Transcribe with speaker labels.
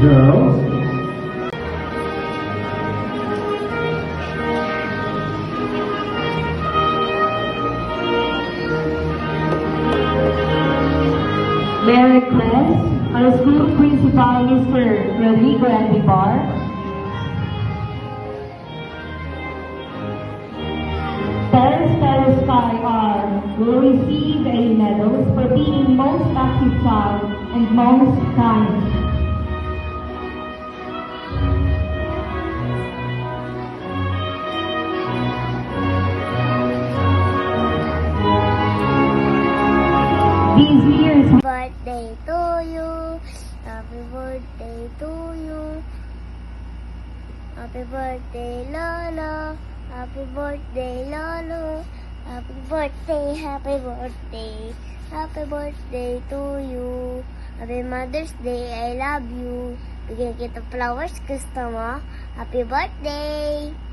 Speaker 1: Girls,
Speaker 2: May I request our school principal, Mr. Rodrigo Andibar, Paris Sky will receive a medals for being most active child and most kind. These years
Speaker 3: Birthday to you. Happy birthday to you. Happy birthday, Lolo. Happy birthday, Lolo. Happy birthday, happy birthday. Happy birthday to you. Happy Mother's Day, I love you. Bigyan kita flowers, gusto mo? Happy birthday!